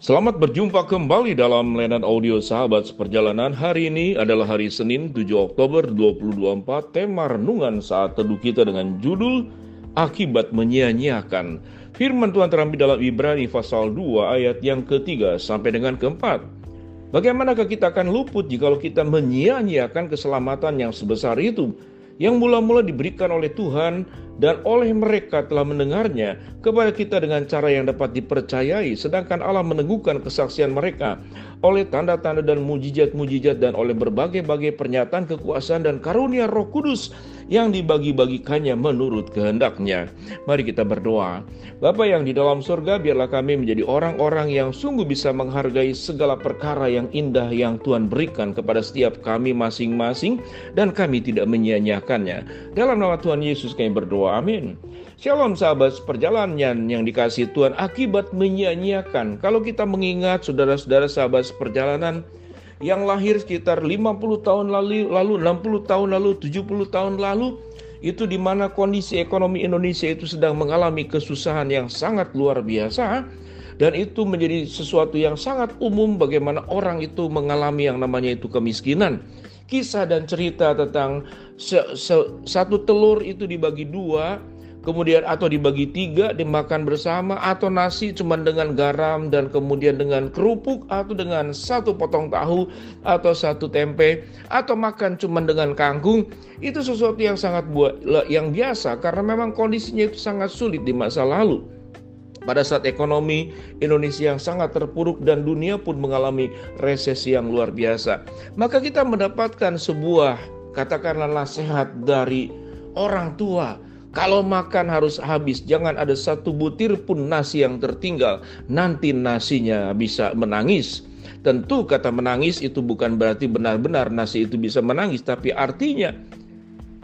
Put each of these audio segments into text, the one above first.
Selamat berjumpa kembali dalam layanan audio Sahabat Seperjalanan. Hari ini adalah hari Senin 7 Oktober 2024. Tema renungan saat teduh kita dengan judul Akibat Menyia-nyiakan. Firman Tuhan terambil dalam Ibrani pasal 2 ayat yang ketiga sampai dengan keempat. Bagaimanakah kita akan luput jikalau kita menyia-nyiakan keselamatan yang sebesar itu, yang mula-mula diberikan oleh Tuhan dan oleh mereka telah mendengarnya kepada kita dengan cara yang dapat dipercayai, sedangkan Allah meneguhkan kesaksian mereka oleh tanda-tanda dan mujizat-mujizat dan oleh berbagai-bagai pernyataan kekuasaan dan karunia Roh Kudus yang dibagi-bagikannya menurut kehendaknya. Mari kita berdoa. Bapa yang di dalam surga, biarlah kami menjadi orang-orang yang sungguh bisa menghargai segala perkara yang indah yang Tuhan berikan kepada setiap kami masing-masing, dan kami tidak menyia-nyiakannya. Dalam nama Tuhan Yesus kami berdoa, amin. Shalom sahabat seperjalanan yang dikasihi Tuhan. Akibat menyia-nyiakan, kalau kita mengingat saudara-saudara sahabat seperjalanan yang lahir sekitar 50 tahun lalu 60 tahun lalu, 70 tahun lalu, itu di mana kondisi ekonomi Indonesia itu sedang mengalami kesusahan yang sangat luar biasa. Dan itu menjadi sesuatu yang sangat umum bagaimana orang itu mengalami yang namanya itu kemiskinan. Kisah dan cerita tentang satu telur itu dibagi dua, kemudian atau dibagi tiga, dimakan bersama, atau nasi cuma dengan garam dan kemudian dengan kerupuk, atau dengan satu potong tahu atau satu tempe, atau makan cuma dengan kangkung. Itu sesuatu yang sangat yang biasa karena memang kondisinya itu sangat sulit di masa lalu. Pada saat ekonomi Indonesia yang sangat terpuruk dan dunia pun mengalami resesi yang luar biasa, maka kita mendapatkan sebuah katakanlah nasihat dari orang tua. Kalau makan harus habis, jangan ada satu butir pun nasi yang tertinggal, nanti nasinya bisa menangis. Tentu kata menangis itu bukan berarti benar-benar nasi itu bisa menangis, tapi artinya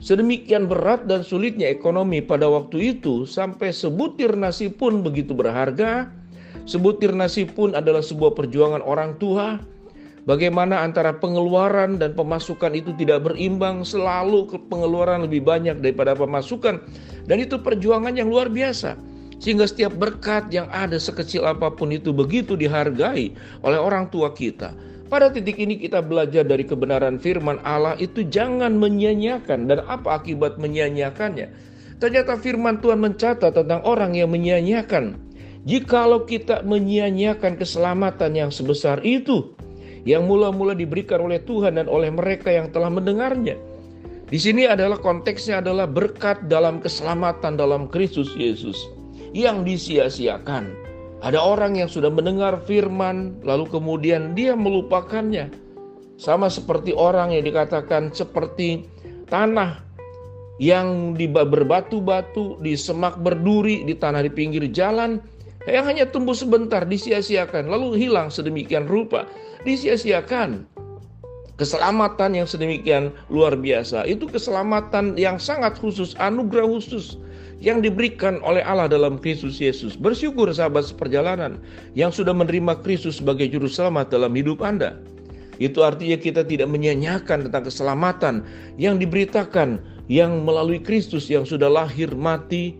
sedemikian berat dan sulitnya ekonomi pada waktu itu, sampai sebutir nasi pun begitu berharga. Sebutir nasi pun adalah sebuah perjuangan orang tua. Bagaimana antara pengeluaran dan pemasukan itu tidak berimbang, selalu pengeluaran lebih banyak daripada pemasukan. Dan itu perjuangan yang luar biasa. Sehingga setiap berkat yang ada sekecil apapun itu begitu dihargai oleh orang tua kita. Pada titik ini kita belajar dari kebenaran firman Allah itu jangan menyia-nyiakan. Dan apa akibat menyia-nyiakannya? Ternyata firman Tuhan mencatat tentang orang yang menyia-nyiakan. Jikalau kita menyia-nyiakan keselamatan yang sebesar itu, yang mula-mula diberikan oleh Tuhan dan oleh mereka yang telah mendengarnya. Di sini adalah konteksnya adalah berkat dalam keselamatan dalam Kristus Yesus yang disia-siakan. Ada orang yang sudah mendengar firman lalu kemudian dia melupakannya. Sama seperti orang yang dikatakan seperti tanah yang berbatu-batu, di semak berduri, di tanah di pinggir jalan, yang hanya tumbuh sebentar, disia-siakan, lalu hilang sedemikian rupa. Disia-siakan. Keselamatan yang sedemikian luar biasa, itu keselamatan yang sangat khusus, anugerah khusus yang diberikan oleh Allah dalam Kristus Yesus. Bersyukur sahabat seperjalanan yang sudah menerima Kristus sebagai juru selamat dalam hidup Anda. Itu artinya kita tidak menyia-nyiakan tentang keselamatan yang diberitakan, yang melalui Kristus yang sudah lahir, mati,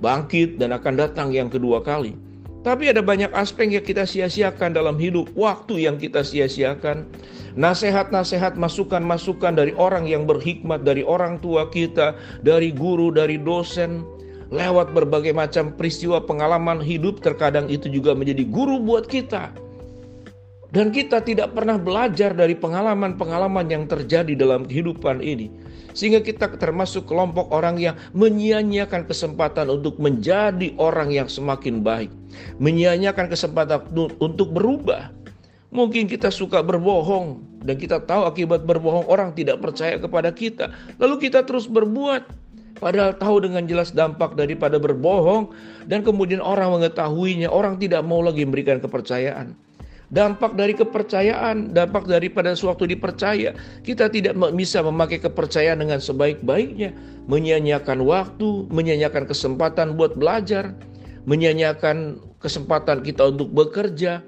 bangkit, dan akan datang yang kedua kali. Tapi ada banyak aspek yang kita sia-siakan dalam hidup, waktu yang kita sia-siakan, nasihat-nasihat, masukan-masukan dari orang yang berhikmat, dari orang tua kita, dari guru, dari dosen, lewat berbagai macam peristiwa pengalaman hidup, terkadang itu juga menjadi guru buat kita. Dan kita tidak pernah belajar dari pengalaman-pengalaman yang terjadi dalam kehidupan ini. Sehingga kita termasuk kelompok orang yang menyia-nyiakan kesempatan untuk menjadi orang yang semakin baik. Menyia-nyiakan kesempatan untuk berubah. Mungkin kita suka berbohong dan kita tahu akibat berbohong orang tidak percaya kepada kita. Lalu kita terus berbuat. Padahal tahu dengan jelas dampak daripada berbohong dan kemudian orang mengetahuinya, orang tidak mau lagi memberikan kepercayaan. Dampak dari kepercayaan, dampak daripada suatu dipercaya, kita tidak bisa memakai kepercayaan dengan sebaik-baiknya. Menyia-nyiakan waktu, menyia-nyiakan kesempatan buat belajar, menyia-nyiakan kesempatan kita untuk bekerja.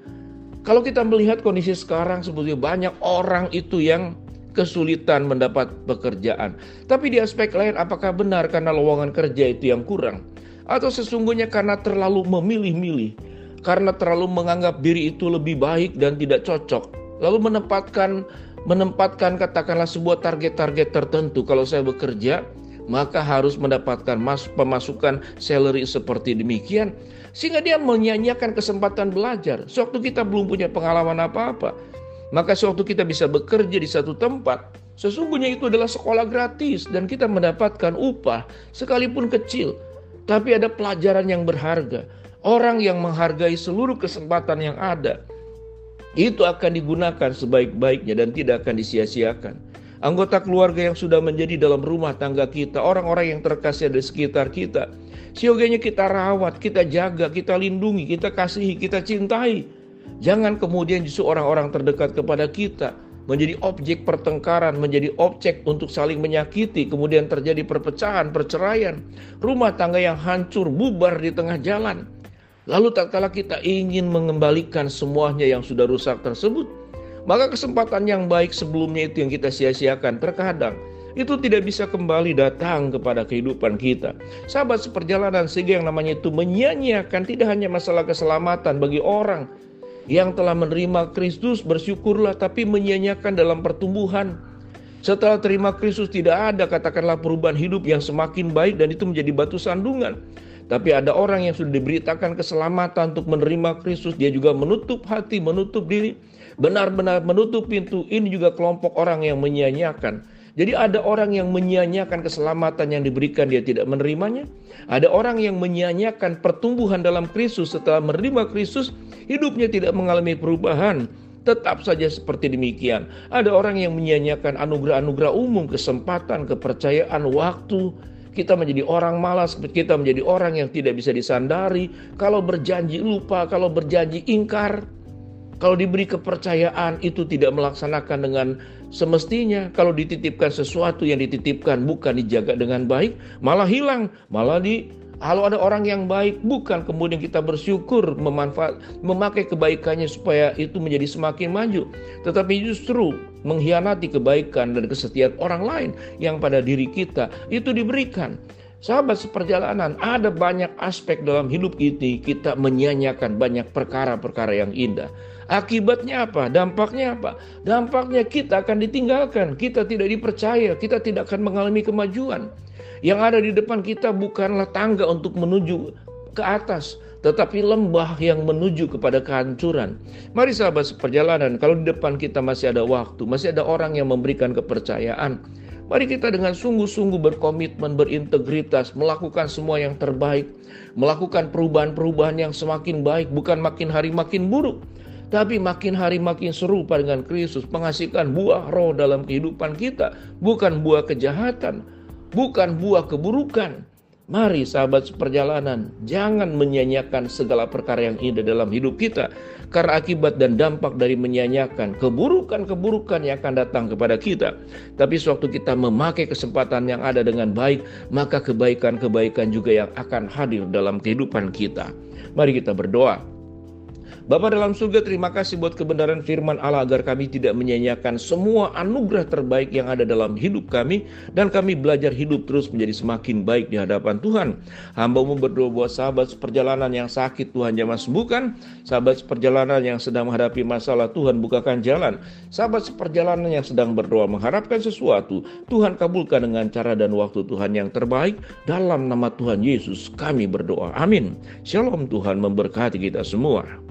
Kalau kita melihat kondisi sekarang, sebetulnya banyak orang itu yang kesulitan mendapat pekerjaan. Tapi di aspek lain, apakah benar karena lowongan kerja itu yang kurang? Atau sesungguhnya karena terlalu memilih-milih? karena terlalu menganggap diri itu lebih baik dan tidak cocok. Lalu menempatkan katakanlah sebuah target-target tertentu. Kalau saya bekerja, maka harus mendapatkan pemasukan salary seperti demikian. Sehingga dia menyanyiakan kesempatan belajar. Sewaktu kita belum punya pengalaman apa-apa, maka sewaktu kita bisa bekerja di satu tempat, sesungguhnya itu adalah sekolah gratis dan kita mendapatkan upah sekalipun kecil. Tapi ada pelajaran yang berharga. Orang yang menghargai seluruh kesempatan yang ada, itu akan digunakan sebaik-baiknya dan tidak akan disia-siakan. Anggota keluarga yang sudah menjadi dalam rumah tangga kita, orang-orang yang terkasih di sekitar kita, siogianya kita rawat, kita jaga, kita lindungi, kita kasihi, kita cintai. Jangan kemudian justru orang-orang terdekat kepada kita menjadi objek pertengkaran, menjadi objek untuk saling menyakiti, kemudian terjadi perpecahan, perceraian, rumah tangga yang hancur, bubar di tengah jalan. Lalu tatkala kita ingin mengembalikan semuanya yang sudah rusak tersebut, maka kesempatan yang baik sebelumnya itu yang kita sia-siakan terkadang itu tidak bisa kembali datang kepada kehidupan kita. Sahabat seperjalanan, sehingga yang namanya itu menyia-nyiakan tidak hanya masalah keselamatan bagi orang yang telah menerima Kristus, bersyukurlah, tapi menyia-nyiakan dalam pertumbuhan. Setelah terima Kristus tidak ada katakanlah perubahan hidup yang semakin baik dan itu menjadi batu sandungan. Tapi ada orang yang sudah diberitakan keselamatan untuk menerima Kristus, dia juga menutup hati, menutup diri, benar-benar menutup pintu. Ini juga kelompok orang yang menyia-nyiakan. Jadi ada orang yang menyia-nyiakan keselamatan yang diberikan, dia tidak menerimanya. Ada orang yang menyia-nyiakan pertumbuhan dalam Kristus, setelah menerima Kristus, hidupnya tidak mengalami perubahan. Tetap saja seperti demikian. Ada orang yang menyia-nyiakan anugerah-anugerah umum, kesempatan, kepercayaan, waktu. Kita menjadi orang malas, kita menjadi orang yang tidak bisa disandari. Kalau berjanji lupa, kalau berjanji ingkar. Kalau diberi kepercayaan itu tidak melaksanakan dengan semestinya. Kalau dititipkan sesuatu yang dititipkan bukan dijaga dengan baik, malah hilang. Kalau ada orang yang baik, bukan kemudian kita bersyukur memakai kebaikannya supaya itu menjadi semakin maju. Tetapi justru mengkhianati kebaikan dan kesetiaan orang lain yang pada diri kita itu diberikan. Sahabat seperjalanan, ada banyak aspek dalam hidup kita menyia-nyiakan banyak perkara-perkara yang indah. Akibatnya apa? Dampaknya apa? Dampaknya kita akan ditinggalkan, kita tidak dipercaya, kita tidak akan mengalami kemajuan. Yang ada di depan kita bukanlah tangga untuk menuju ke atas, tetapi lembah yang menuju kepada kehancuran. Mari sahabat seperjalanan, kalau di depan kita masih ada waktu, masih ada orang yang memberikan kepercayaan, mari kita dengan sungguh-sungguh berkomitmen, berintegritas, melakukan semua yang terbaik, melakukan perubahan-perubahan yang semakin baik, bukan makin hari makin buruk, tapi makin hari makin serupa dengan Kristus, menghasilkan buah roh dalam kehidupan kita, bukan buah kejahatan, bukan buah keburukan. Mari sahabat seperjalanan, jangan menyia-nyiakan segala perkara yang indah dalam hidup kita. Karena akibat dan dampak dari menyia-nyiakan keburukan-keburukan yang akan datang kepada kita. Tapi sewaktu kita memakai kesempatan yang ada dengan baik, maka kebaikan-kebaikan juga yang akan hadir dalam kehidupan kita. Mari kita berdoa. Bapa dalam surga, terima kasih buat kebenaran firman Allah agar kami tidak menyia-nyiakan semua anugerah terbaik yang ada dalam hidup kami, dan kami belajar hidup terus menjadi semakin baik di hadapan Tuhan. Hamba-Mu berdoa buat sahabat seperjalanan yang sakit, Tuhan jamah sembuhkan. Sahabat seperjalanan yang sedang menghadapi masalah, Tuhan bukakan jalan. Sahabat seperjalanan yang sedang berdoa mengharapkan sesuatu, Tuhan kabulkan dengan cara dan waktu Tuhan yang terbaik. Dalam nama Tuhan Yesus kami berdoa, amin. Shalom, Tuhan memberkati kita semua.